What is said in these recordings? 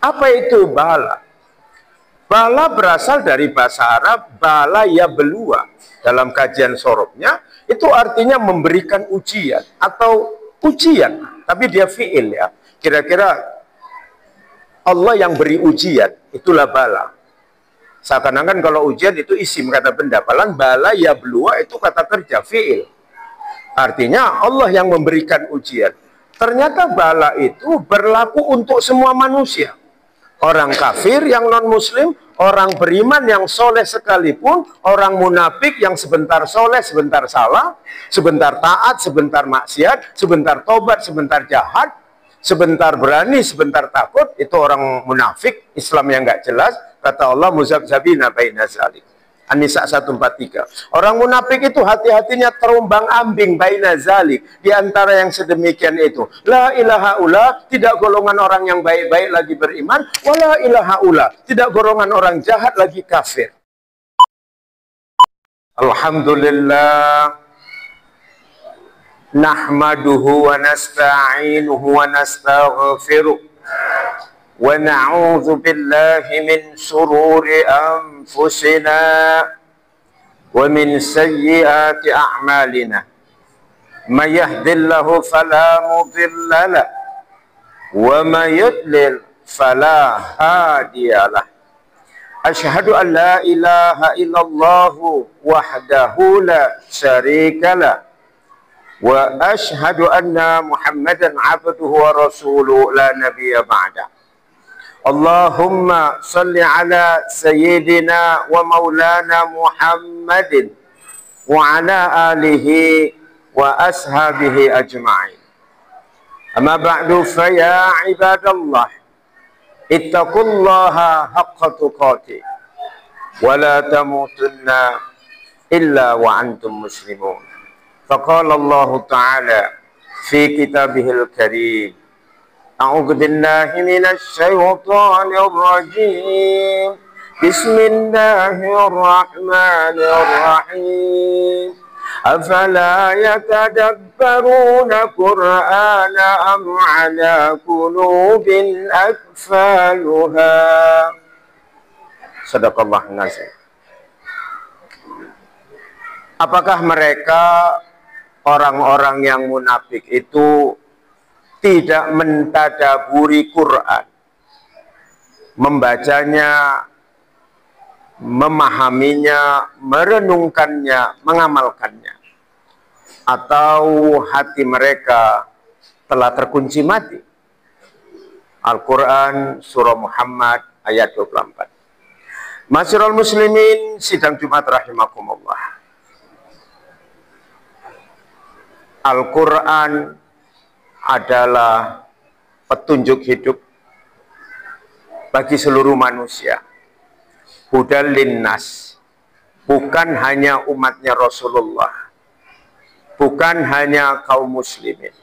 Apa itu bala? Bala berasal dari bahasa Arab bala ya belua. Dalam kajian sorobnya itu artinya memberikan ujian atau ujian, tapi dia fi'il ya. Kira-kira Allah yang beri ujian, itulah bala. Seakan-akan kalau ujian itu isim kata benda, padahal bala ya belua itu kata kerja, fi'il. Artinya Allah yang memberikan ujian. Ternyata bala itu berlaku untuk semua manusia. Orang kafir yang non-muslim, orang beriman yang soleh sekalipun, orang munafik yang sebentar soleh, sebentar salah, sebentar taat, sebentar maksiat, sebentar tobat, sebentar jahat, sebentar berani, sebentar takut, itu orang munafik, Islam yang nggak jelas. Kata Allah, muzabzabina baina zalik. An-Nisa 143. Orang munafik itu hati-hatinya terombang ambing baina zalik, di antara yang sedemikian itu. La ilaha ula, tidak golongan orang yang baik-baik lagi beriman, wala ilaha ula, tidak golongan orang jahat lagi kafir. Alhamdulillah nahmaduhu wa nasta'inuhu wa nastaghfiruh wa na'udzu billahi min shururi anfusina wa min sayyiati a'malina may yahdihillahu fala mudilla lahu wa may yudlil fala hadiyalah. Asyhadu an la ilaha illallah wahdahu la syarika lah wa asyhadu anna Muhammadan abduhu wa rasuluhu la nabiyya ba'da. Allahumma salli ala sayyidina wa maulana Muhammadin wa ala alihi wa ashabihi ajma'in. Amma ba'du fa ya ibadallah ittaqullaha haqqa tuqatih wa la tamutunna illa wa antum muslimun. Faqala Allah Ta'ala fi kitabihil karim, a'udzu billahi minasy syaithanir rajim. Bismillahirrahmanirrahim. Afala yatadabbaruna Qur'ana am 'ala qulubin akfaluha. Shadaqallahun nazim. Apakah mereka orang-orang yang munafik itu tidak mentadaburi Quran, membacanya, memahaminya, merenungkannya, mengamalkannya, atau hati mereka telah terkunci mati? Al-Quran Surah Muhammad ayat 24. Masyarul muslimin, sidang Jumat rahimakumullah. Al-Quran adalah petunjuk hidup bagi seluruh manusia. Hudal linnas, bukan hanya umatnya Rasulullah, bukan hanya kaum muslimin.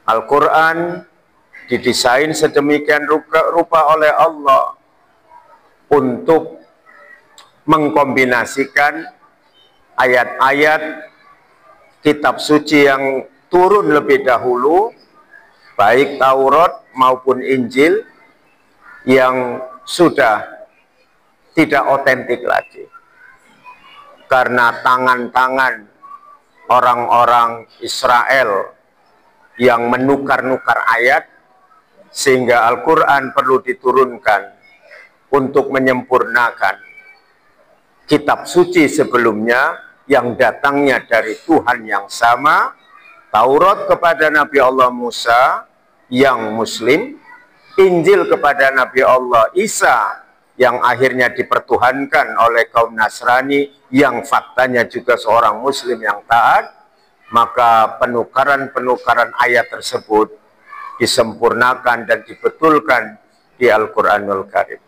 Al-Quran didesain sedemikian rupa oleh Allah untuk mengkombinasikan ayat-ayat kitab suci yang turun lebih dahulu, baik Taurat maupun Injil, yang sudah tidak otentik lagi karena tangan-tangan orang-orang Israel yang menukar-nukar ayat, sehingga Al-Quran perlu diturunkan untuk menyempurnakan kitab suci sebelumnya yang datangnya dari Tuhan yang sama. Taurat kepada Nabi Allah Musa yang muslim, Injil kepada Nabi Allah Isa yang akhirnya dipertuhankan oleh kaum Nasrani yang faktanya juga seorang muslim yang taat. Maka penukaran-penukaran ayat tersebut disempurnakan dan dibetulkan di Al-Quranul Karim.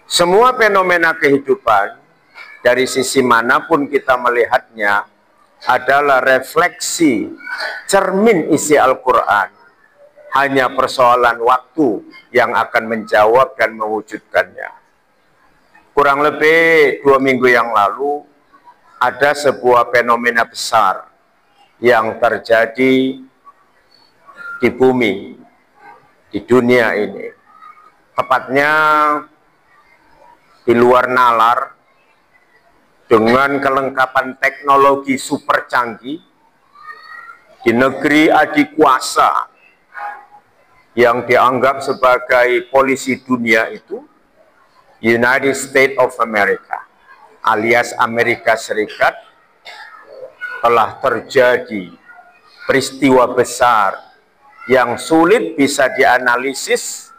Semua fenomena kehidupan dari sisi manapun kita melihatnya adalah refleksi cermin isi Al-Quran. Hanya persoalan waktu yang akan menjawab dan mewujudkannya. Kurang lebih 2 minggu yang lalu ada sebuah fenomena besar yang terjadi di bumi, di dunia ini, tepatnya di luar nalar, dengan kelengkapan teknologi super canggih, di negeri adikuasa yang dianggap sebagai polisi dunia itu, United States of America alias Amerika Serikat, telah terjadi peristiwa besar yang sulit bisa dianalisis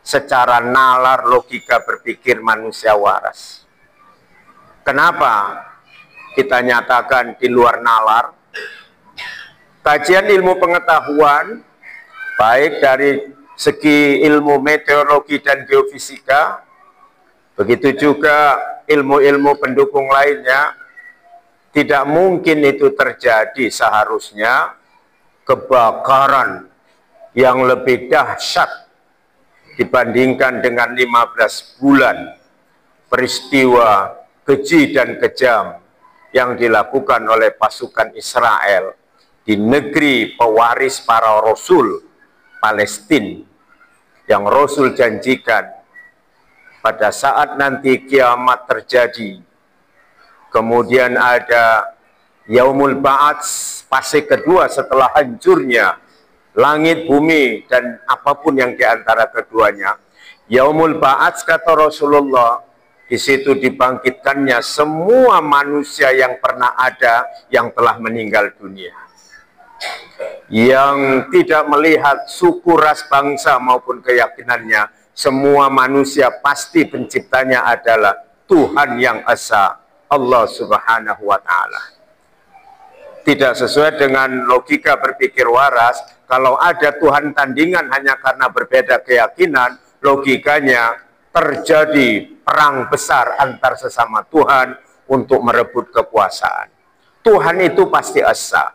secara nalar logika berpikir manusia waras. Kenapa kita nyatakan di luar nalar? Kajian ilmu pengetahuan, baik dari segi ilmu meteorologi dan geofisika, begitu juga ilmu-ilmu pendukung lainnya, tidak mungkin itu terjadi seharusnya kebakaran yang lebih dahsyat dibandingkan dengan 15 bulan peristiwa keji dan kejam yang dilakukan oleh pasukan Israel di negeri pewaris para rasul, Palestina, yang Rasul janjikan pada saat nanti kiamat terjadi, kemudian ada Yaumul Ba'ats, fase kedua setelah hancurnya langit, bumi, dan apapun yang diantara keduanya. Yaumul Ba'ats, kata Rasulullah, di situ dibangkitkannya semua manusia yang pernah ada yang telah meninggal dunia, yang tidak melihat suku, ras, bangsa maupun keyakinannya. Semua manusia pasti penciptanya adalah Tuhan yang Esa, Allah Subhanahu wa Ta'ala. Tidak sesuai dengan logika berpikir waras, kalau ada Tuhan tandingan hanya karena berbeda keyakinan, logikanya terjadi perang besar antar sesama Tuhan untuk merebut kekuasaan. Tuhan itu pasti Esa,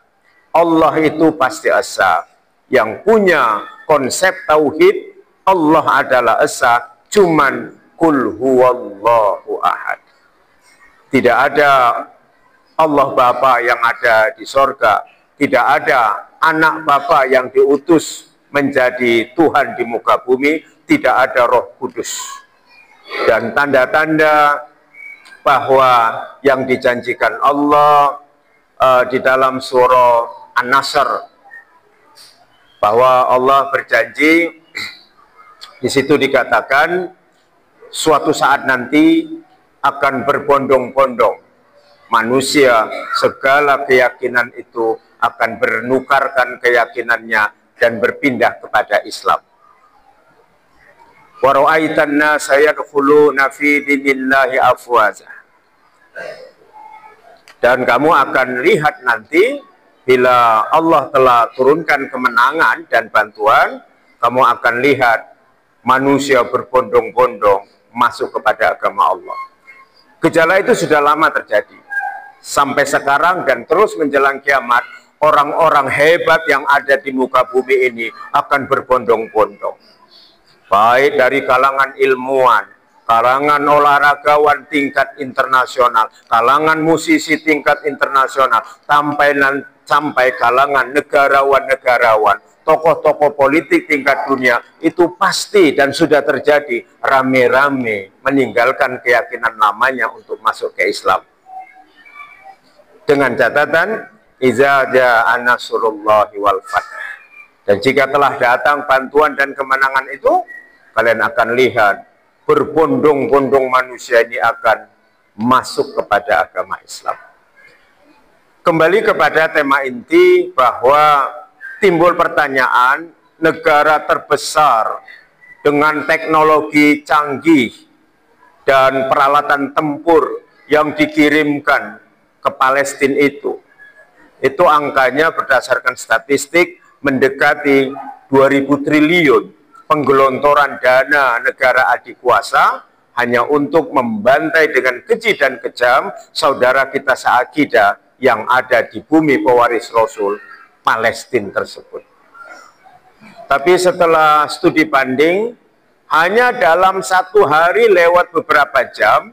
Allah itu pasti Esa. Yang punya konsep tauhid, Allah adalah Esa, cuman kul huwallahu ahad. Tidak ada Allah Bapa yang ada di sorga, tidak ada anak Bapa yang diutus menjadi Tuhan di muka bumi, tidak ada Roh Kudus. Dan tanda-tanda bahwa yang dijanjikan Allah di dalam surah An-Nasr, bahwa Allah berjanji, di situ dikatakan suatu saat nanti akan berbondong-bondong manusia, segala keyakinan itu akan bernukarkan keyakinannya dan berpindah kepada Islam. Wa ra'aitan nasa yadkhuluna fi dinillahi afwaza. Dan kamu akan lihat nanti bila Allah telah turunkan kemenangan dan bantuan, kamu akan lihat manusia berbondong-bondong masuk kepada agama Allah. Gejala itu sudah lama terjadi sampai sekarang dan terus menjelang kiamat. Orang-orang hebat yang ada di muka bumi ini akan berbondong-bondong, baik dari kalangan ilmuwan, kalangan olahragawan tingkat internasional, kalangan musisi tingkat internasional, sampai kalangan negarawan-negarawan, tokoh-tokoh politik tingkat dunia. Itu pasti dan sudah terjadi, rame-rame meninggalkan keyakinan lamanya untuk masuk ke Islam. Dengan catatan, iza ja'a nasrullahi wal fath. Dan jika telah datang bantuan dan kemenangan itu, kalian akan lihat berbondong-bondong manusia ini akan masuk kepada agama Islam. Kembali kepada tema inti, bahwa timbul pertanyaan, negara terbesar dengan teknologi canggih dan peralatan tempur yang dikirimkan ke Palestina itu angkanya berdasarkan statistik mendekati 2000 triliun penggelontoran dana negara adikuasa hanya untuk membantai dengan keji dan kejam saudara kita seakidah yang ada di bumi pewaris Rasul, Palestina tersebut. Tapi setelah studi banding, hanya dalam satu hari lewat beberapa jam,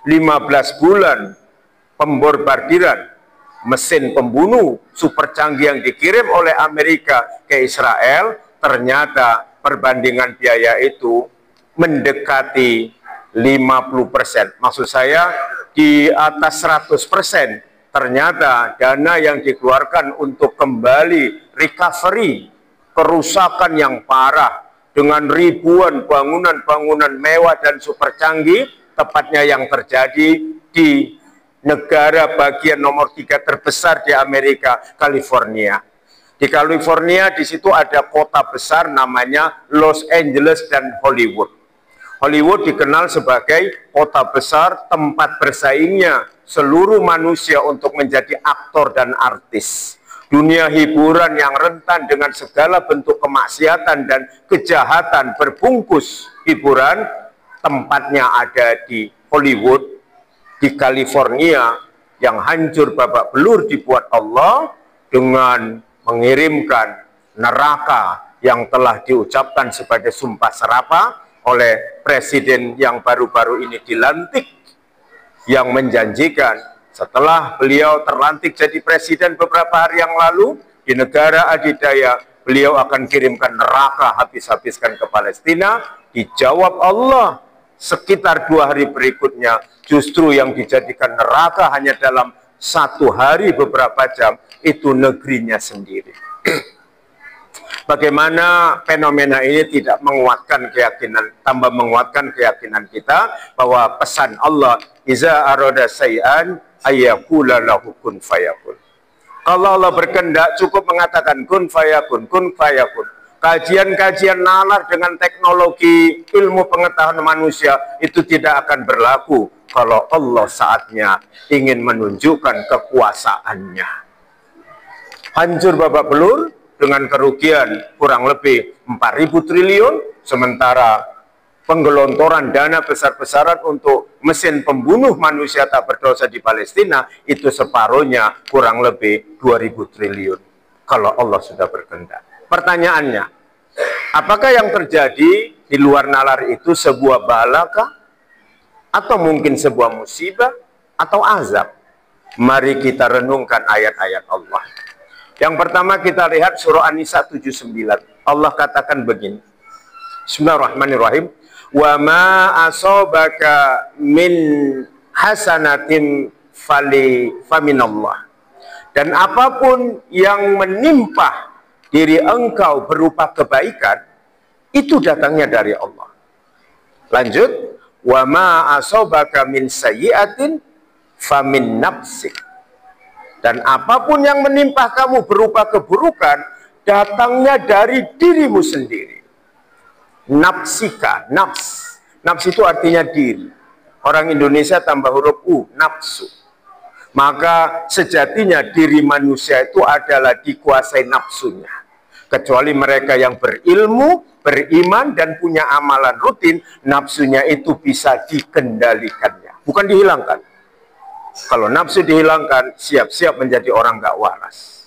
15 bulan pembombardiran, mesin pembunuh super canggih yang dikirim oleh Amerika ke Israel, ternyata perbandingan biaya itu mendekati 50%. Maksud saya di atas 100%. Ternyata dana yang dikeluarkan untuk kembali recovery kerusakan yang parah dengan ribuan bangunan-bangunan mewah dan super canggih, tepatnya yang terjadi di negara bagian nomor 3 terbesar di Amerika, California. Di California, di situ ada kota besar namanya Los Angeles dan Hollywood. Hollywood dikenal sebagai kota besar tempat bersaingnya seluruh manusia untuk menjadi aktor dan artis. Dunia hiburan yang rentan dengan segala bentuk kemaksiatan dan kejahatan berbungkus hiburan, tempatnya ada di Hollywood, di California, yang hancur babak belur dibuat Allah dengan mengirimkan neraka yang telah diucapkan sebagai sumpah serapah oleh presiden yang baru-baru ini dilantik, yang menjanjikan setelah beliau terlantik jadi presiden beberapa hari yang lalu di negara adidaya, beliau akan kirimkan neraka habis-habiskan ke Palestina. Dijawab Allah sekitar 2 hari berikutnya, justru yang dijadikan neraka hanya dalam 1 hari beberapa jam itu negerinya sendiri. Bagaimana fenomena ini tidak menguatkan keyakinan, tambah menguatkan keyakinan kita bahwa pesan Allah, iza arada say'an ayyakula lahu kun fayakun. Kalau Allah berkehendak cukup mengatakan kun fayakun, kun fayakun. Kajian-kajian nalar dengan teknologi ilmu pengetahuan manusia itu tidak akan berlaku kalau Allah saatnya ingin menunjukkan kekuasaannya. Hancur babak belur dengan kerugian kurang lebih 4.000 triliun, sementara penggelontoran dana besar-besaran untuk mesin pembunuh manusia tak berdosa di Palestina itu separuhnya kurang lebih 2.000 triliun kalau Allah sudah berkehendak. Pertanyaannya, apakah yang terjadi di luar nalar itu sebuah balakah atau mungkin sebuah musibah atau azab? Mari kita renungkan ayat-ayat Allah. Yang pertama kita lihat surah An-Nisa 79. Allah katakan begini. Bismillahirrahmanirrahim. Wa ma asabaka min hasanatin faminallah. Dan apapun yang menimpa diri engkau berupa kebaikan, itu datangnya dari Allah. Lanjut. Wa ma asabaka min sayyi'atin famin nafsik. Dan apapun yang menimpa kamu berupa keburukan, datangnya dari dirimu sendiri. Nafsika, nafs. Nafs itu artinya diri. Orang Indonesia tambah huruf U, nafsu. Maka sejatinya diri manusia itu adalah dikuasai nafsunya. Kecuali mereka yang berilmu, beriman, dan punya amalan rutin, nafsunya itu bisa dikendalikannya. Bukan dihilangkan. Kalau nafsu dihilangkan, siap-siap menjadi orang gak waras.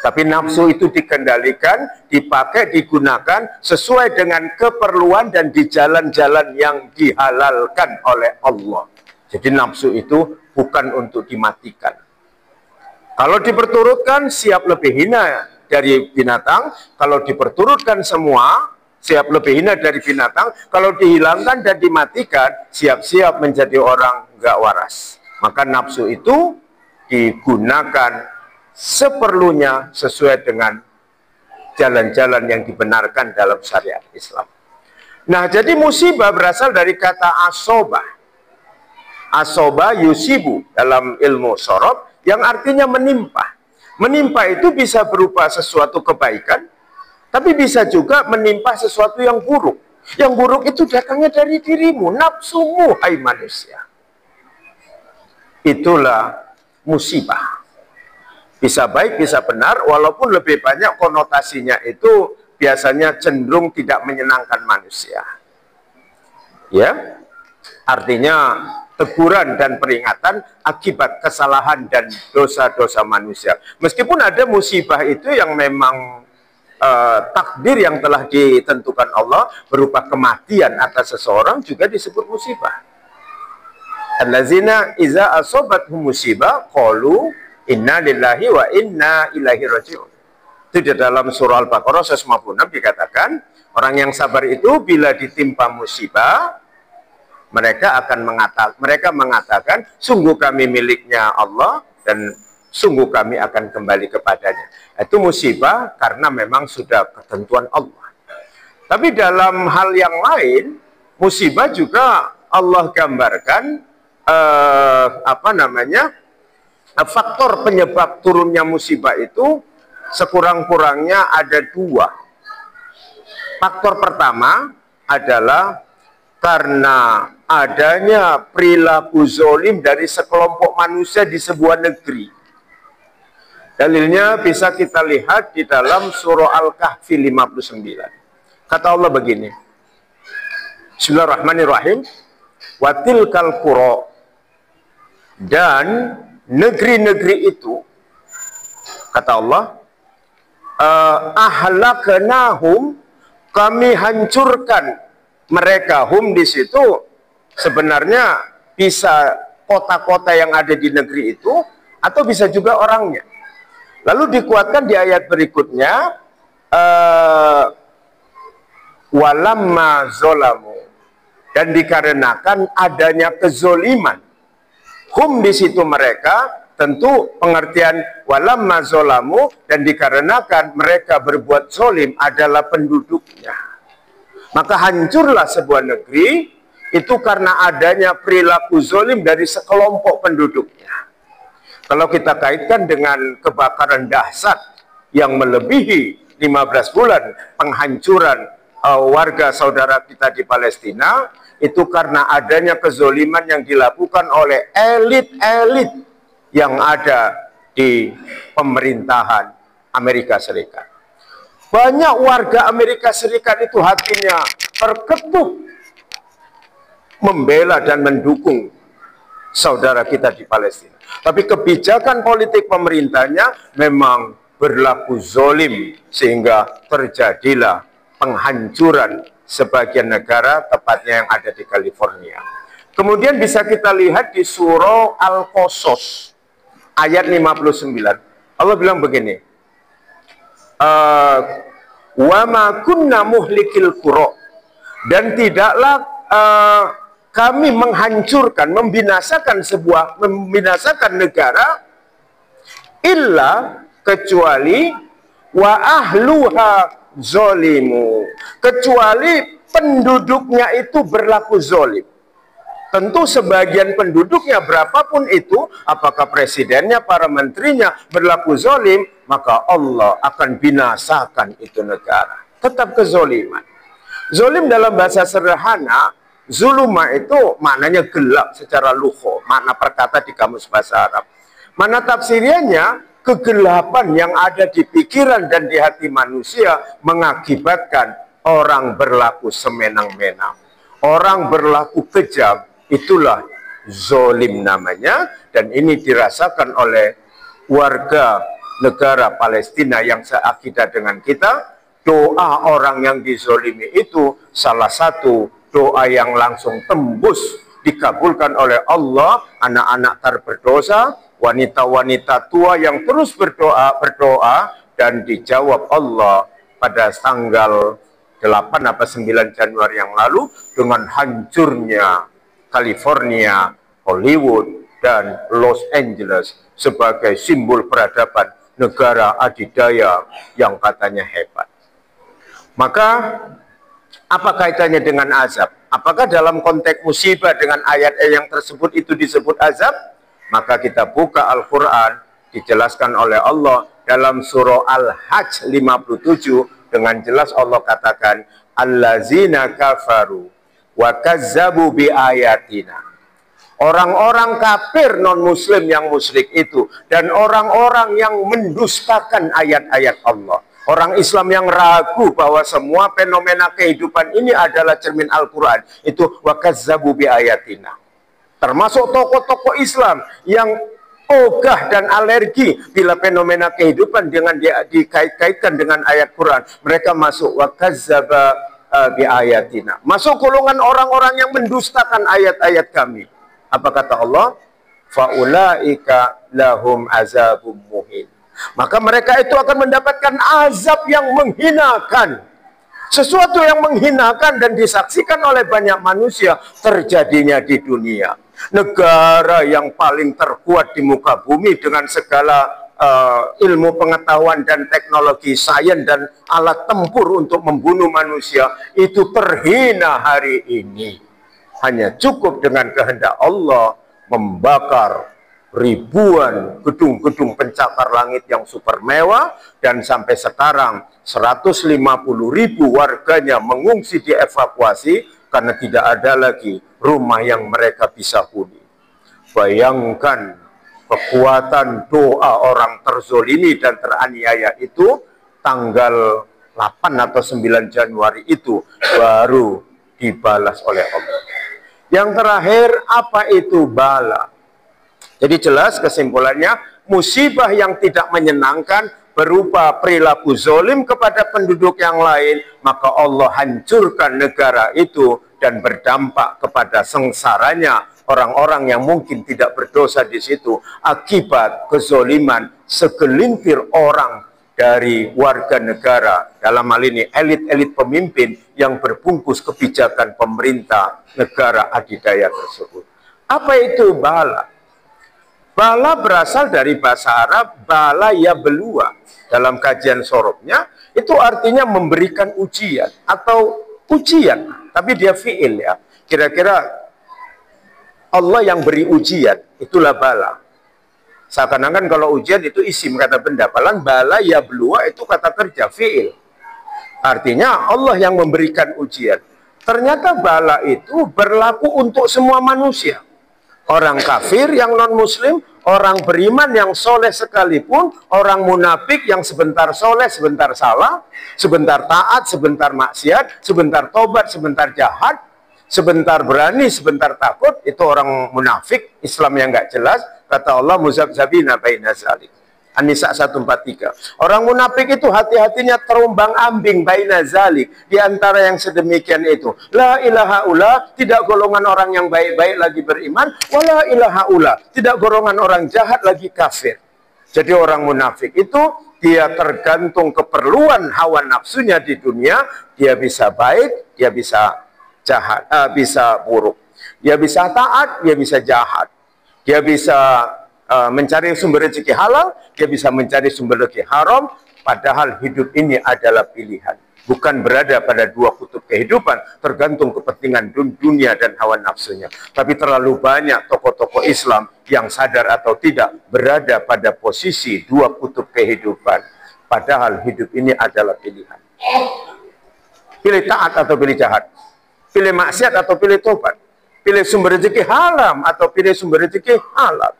Tapi nafsu itu dikendalikan, dipakai, digunakan sesuai dengan keperluan dan di jalan-jalan yang dihalalkan oleh Allah. Jadi nafsu itu bukan untuk dimatikan. Kalau diperturutkan, siap lebih hina dari binatang. Kalau diperturutkan semua, siap lebih hina dari binatang. Kalau dihilangkan dan dimatikan, siap-siap menjadi orang gak waras. Maka nafsu itu digunakan seperlunya sesuai dengan jalan-jalan yang dibenarkan dalam syariat Islam. Nah, jadi musibah berasal dari kata asoba. Asoba yusibu dalam ilmu sorob yang artinya menimpa. Menimpa itu bisa berupa sesuatu kebaikan, tapi bisa juga menimpa sesuatu yang buruk. Yang buruk itu datangnya dari dirimu, nafsumu, hai manusia. Itulah musibah. Bisa baik, bisa benar, walaupun lebih banyak konotasinya itu biasanya cenderung tidak menyenangkan manusia. Ya, artinya teguran dan peringatan akibat kesalahan dan dosa-dosa manusia. Meskipun ada musibah itu yang memang takdir yang telah ditentukan Allah berupa kematian atas seseorang juga disebut musibah. Allazina iza asobathum musibah qalu inna lillahi wa inna ilaihi raji'un. Itu di dalam surah Al-Baqarah 156 dikatakan, orang yang sabar itu bila ditimpa musibah, mereka mengatakan, sungguh kami miliknya Allah dan sungguh kami akan kembali kepadanya. Itu musibah karena memang sudah ketentuan Allah. Tapi dalam hal yang lain, musibah juga Allah gambarkan faktor penyebab turunnya musibah itu sekurang-kurangnya ada dua. Faktor pertama adalah karena adanya perilaku zolim dari sekelompok manusia di sebuah negeri. Dalilnya bisa kita lihat di dalam surah Al-Kahfi 59. Kata Allah begini, Bismillahirrahmanirrahim, watilkal qura, dan negeri-negeri itu, kata Allah, ahlaknahum, kami hancurkan mereka. Hum di situ sebenarnya bisa kota-kota yang ada di negeri itu, atau bisa juga orangnya. Lalu dikuatkan di ayat berikutnya, walamma zolamu, dan dikarenakan adanya kezoliman. Hum di situ mereka, tentu pengertian walamma zolamu, dan dikarenakan mereka berbuat zolim adalah penduduknya. Maka hancurlah sebuah negeri itu karena adanya perilaku zolim dari sekelompok penduduknya. Kalau kita kaitkan dengan kebakaran dahsyat yang melebihi 15 bulan penghancuran warga saudara kita di Palestina, itu karena adanya kezoliman yang dilakukan oleh elit-elit yang ada di pemerintahan Amerika Serikat. Banyak warga Amerika Serikat itu hatinya terketuk membela dan mendukung saudara kita di Palestina. Tapi kebijakan politik pemerintahnya memang berlaku zolim, sehingga terjadilah penghancuran sebagian negara, tepatnya yang ada di California. Kemudian bisa kita lihat di surah Al-Qasas ayat 59. Allah bilang begini, wa ma kunna muhlikil qura, dan tidaklah kami menghancurkan, membinasakan negara, illa, kecuali wa ahluha zolimu, kecuali penduduknya itu berlaku zolim. Tentu sebagian penduduknya, berapapun itu, apakah presidennya, para menterinya berlaku zolim, maka Allah akan binasakan itu negara. Tetap kezoliman. Zolim dalam bahasa sederhana, zuluma itu maknanya gelap secara lugha, makna perkata di kamus bahasa Arab. Mana tafsirnya, kegelapan yang ada di pikiran dan di hati manusia mengakibatkan orang berlaku semenang-menang, orang berlaku kejam. Itulah zolim namanya, dan ini dirasakan oleh warga negara Palestina yang seakidah dengan kita. Doa orang yang dizolimi itu salah satu doa yang langsung tembus dikabulkan oleh Allah. Anak-anak berdosa, wanita-wanita tua yang terus berdoa dan dijawab Allah pada tanggal 8 atau 9 Januari yang lalu dengan hancurnya California, Hollywood, dan Los Angeles sebagai simbol peradaban negara adidaya yang katanya hebat. Maka apa kaitannya dengan azab? Apakah dalam konteks musibah dengan ayat yang tersebut itu disebut azab? Maka kita buka Al-Quran, dijelaskan oleh Allah dalam surah Al-Hajj 57, dengan jelas Allah katakan, allazina kafaru wa kazzabu bi ayatina. Orang-orang kafir non-muslim yang musyrik itu, dan orang-orang yang mendustakan ayat-ayat Allah. Orang Islam yang ragu bahwa semua fenomena kehidupan ini adalah cermin Al-Quran, itu wa kazzabu bi ayatina. Termasuk tokoh-tokoh Islam yang ogah dan alergi bila fenomena kehidupan dengan dikait-kaitkan dengan ayat Quran. Mereka masuk wa kazzaba bi ayatina, masuk golongan orang-orang yang mendustakan ayat-ayat kami. Apa kata Allah? Faulaika lahum azabum muhin. Maka mereka itu akan mendapatkan azab yang menghinakan. Sesuatu yang menghinakan dan disaksikan oleh banyak manusia terjadinya di dunia. Negara yang paling terkuat di muka bumi dengan segala ilmu pengetahuan dan teknologi sains dan alat tempur untuk membunuh manusia itu terhina hari ini. Hanya cukup dengan kehendak Allah membakar ribuan gedung-gedung pencakar langit yang super mewah, dan sampai sekarang 150.000 warganya mengungsi, dievakuasi karena tidak ada lagi rumah yang mereka bisa huni. Bayangkan kekuatan doa orang terzolimi dan teraniaya itu. Tanggal 8 atau 9 Januari itu baru dibalas oleh Allah. Yang terakhir, apa itu bala? Jadi jelas kesimpulannya, musibah yang tidak menyenangkan berupa perilaku zolim kepada penduduk yang lain, maka Allah hancurkan negara itu dan berdampak kepada sengsaranya orang-orang yang mungkin tidak berdosa di situ akibat kezoliman segelintir orang dari warga negara, dalam hal ini elit-elit pemimpin yang berbungkus kebijakan pemerintah negara adidaya tersebut. Apa itu bala? Bala berasal dari bahasa Arab bala ya belua. Dalam kajian sorobnya itu artinya memberikan ujian atau ujian, tapi dia fi'il ya. Kira-kira Allah yang beri ujian, itulah bala. Seakan-akan kalau ujian itu isim kata benda, padahal bala ya belua itu kata kerja fi'il. Artinya Allah yang memberikan ujian. Ternyata bala itu berlaku untuk semua manusia. Orang kafir yang non-muslim, orang beriman yang soleh sekalipun, orang munafik yang sebentar soleh, sebentar salah, sebentar taat, sebentar maksiat, sebentar tobat, sebentar jahat, sebentar berani, sebentar takut, itu orang munafik, Islam yang nggak jelas. Kata Allah, muzabzabina baina zalik. An-Nisa 143. Orang munafik itu hati-hatinya terumbang ambing baina zalik, di antara yang sedemikian itu. La ilaha ula, tidak golongan orang yang baik-baik lagi beriman, wala ilaha ula, tidak golongan orang jahat lagi kafir. Jadi orang munafik itu dia tergantung keperluan hawa nafsunya di dunia, dia bisa baik, dia bisa jahat, bisa buruk. Dia bisa taat, dia bisa jahat. Dia bisa mencari sumber rezeki halal, dia bisa mencari sumber rezeki haram. Padahal hidup ini adalah pilihan, bukan berada pada dua kutub kehidupan tergantung kepentingan dunia dan hawa nafsunya. Tapi terlalu banyak tokoh-tokoh Islam yang sadar atau tidak berada pada posisi dua kutub kehidupan, padahal hidup ini adalah pilihan. Pilih taat atau pilih jahat, pilih maksiat atau pilih tobat, pilih sumber rezeki haram atau pilih sumber rezeki halal,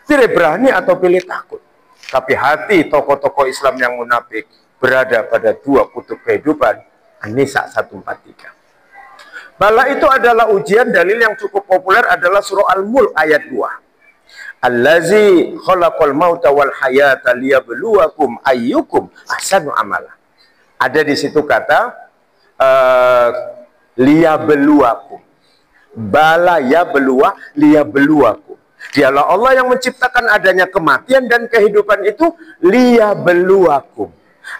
pilih berani atau pilih takut. Tapi hati tokoh-tokoh Islam yang munafik berada pada dua kutub kehidupan. An-Nisa 143. Bala itu adalah ujian. Dalil yang cukup populer adalah surah Al-Mulk ayat 2. Allazi khalaqal mauta wal hayata liyabluwakum ayyukum ahsanu amala. Ada di situ kata liyabluwakum. Bala ya belua liyabluwakum. Dialah Allah yang menciptakan adanya kematian dan kehidupan itu liyabluwakum,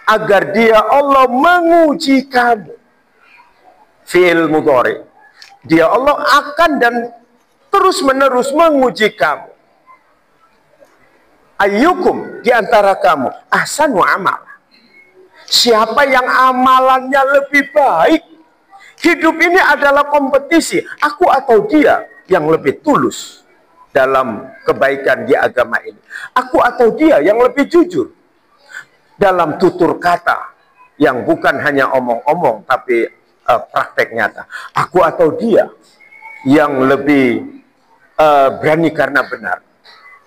agar dia Allah menguji kamu. Fi'il mudhari. Dia Allah akan dan terus-menerus menguji kamu. Ayyukum, di antara kamu ahsanu amal. Siapa yang amalannya lebih baik? Hidup ini adalah kompetisi, aku atau dia yang lebih tulus dalam kebaikan di agama ini. Aku atau dia yang lebih jujur dalam tutur kata yang bukan hanya omong-omong tapi praktek nyata. Aku atau dia yang lebih berani karena benar.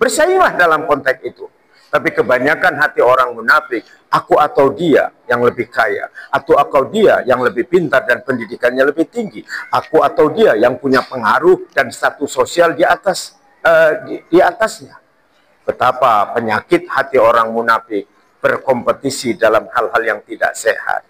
Bersainglah dalam konteks itu. Tapi kebanyakan hati orang munafik, aku atau dia yang lebih kaya, atau dia yang lebih pintar dan pendidikannya lebih tinggi, aku atau dia yang punya pengaruh dan status sosial di atas di atasnya. Betapa penyakit hati orang munafik berkompetisi dalam hal-hal yang tidak sehat.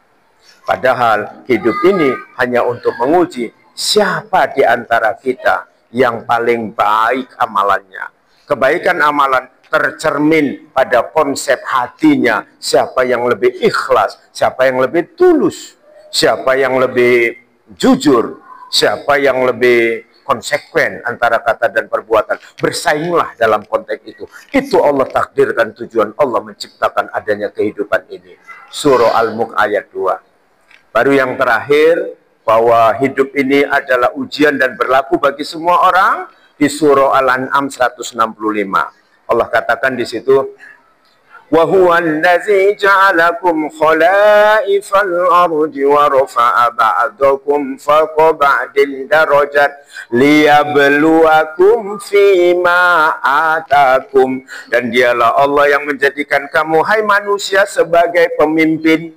Padahal hidup ini hanya untuk menguji siapa di antara kita yang paling baik amalannya. Kebaikan amalan tercermin pada konsep hatinya, siapa yang lebih ikhlas, siapa yang lebih tulus, siapa yang lebih jujur, siapa yang lebih konsekuen antara kata dan perbuatan. Bersainglah dalam konteks itu. Itu Allah takdirkan, tujuan Allah menciptakan adanya kehidupan ini. Surah Al-Mulk ayat 2. Baru yang terakhir, bahwa hidup ini adalah ujian dan berlaku bagi semua orang, di surah Al-An'am 165. Allah katakan di situ, wa huwa allazi ja'alakum khalaifal ardi wa rafa'a ba'dakum fawqa ba'din darajat liyabluwakum fima atakum. Dan dialah Allah yang menjadikan kamu, hai manusia, sebagai pemimpin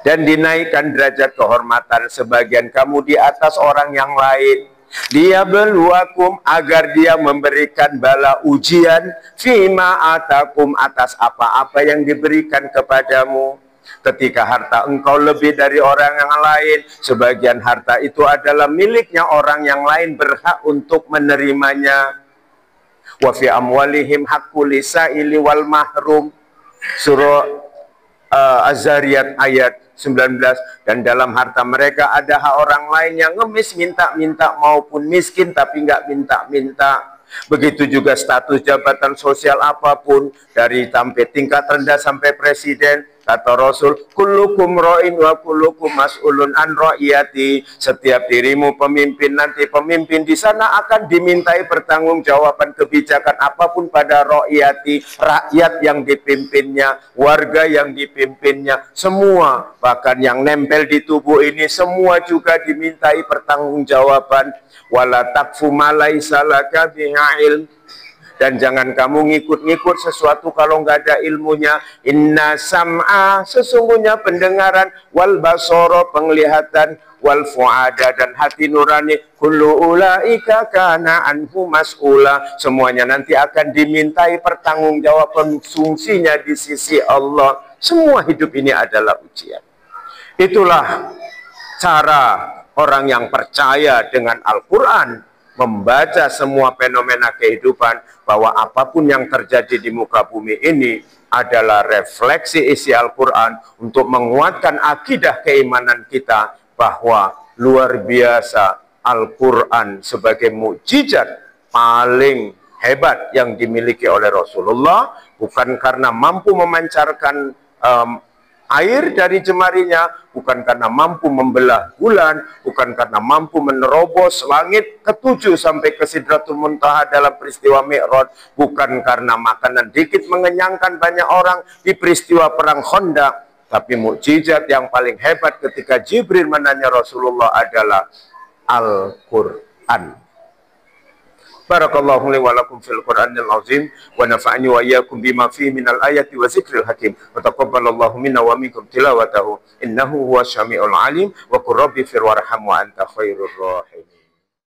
dan dinaikkan derajat kehormatan sebagian kamu di atas orang yang lain. Dia beluakum, agar dia memberikan bala ujian, fima atakum, atas apa-apa yang diberikan kepadamu. Ketika harta engkau lebih dari orang yang lain, sebagian harta itu adalah miliknya orang yang lain, berhak untuk menerimanya. Wa fi amwalihim haqqul lisaili wal mahrum. Surah Az-Zariyat ayat 19. Dan dalam harta mereka ada hak orang lain yang ngemis, minta-minta, maupun miskin tapi nggak minta-minta. Begitu juga status jabatan sosial apapun, dari sampai tingkat rendah sampai presiden. Kata Rasul, kullukum ra'in wa kullukum mas'ulun an ra'iyati. Setiap dirimu pemimpin, nanti pemimpin di sana akan dimintai pertanggungjawaban kebijakan apapun pada ra'iyati, rakyat yang dipimpinnya, warga yang dipimpinnya, semua, bahkan yang nempel di tubuh ini, semua juga dimintai pertanggungjawaban. Wala takfu ma laisa laka bihi ilm. Dan jangan kamu ngikut-ngikut sesuatu kalau nggak ada ilmunya. Inna sam'a, sesungguhnya pendengaran, wal basoro, penglihatan, wal fuada, dan hati nurani, kullu ulaika kana anhu mas'ula, semuanya nanti akan dimintai pertanggungjawaban fungsinya di sisi Allah. Semua hidup ini adalah ujian. Itulah cara orang yang percaya dengan Al-Quran membaca semua fenomena kehidupan, bahwa apapun yang terjadi di muka bumi ini adalah refleksi isi Al-Quran untuk menguatkan akidah keimanan kita, bahwa luar biasa Al-Quran sebagai mukjizat paling hebat yang dimiliki oleh Rasulullah, bukan karena mampu memancarkan air dari jemarinya, bukan karena mampu membelah bulan, bukan karena mampu menerobos langit ketujuh sampai ke Sidratul Muntaha dalam peristiwa Mi'raj, bukan karena makanan dikit mengenyangkan banyak orang di peristiwa perang Khandaq, tapi mukjizat yang paling hebat ketika Jibril menanya Rasulullah adalah Al-Quran. Barakallahu li wa lakum fil Qur'anil azim wa nafa'ani wa iyyakum bima fihi minal ayati wa zikril hakim wa taqabbalallahu minna wa minkum tilawatahu innahu huwasyami'ul alim wa qur rabbi fir warham wa anta khairur rahimin.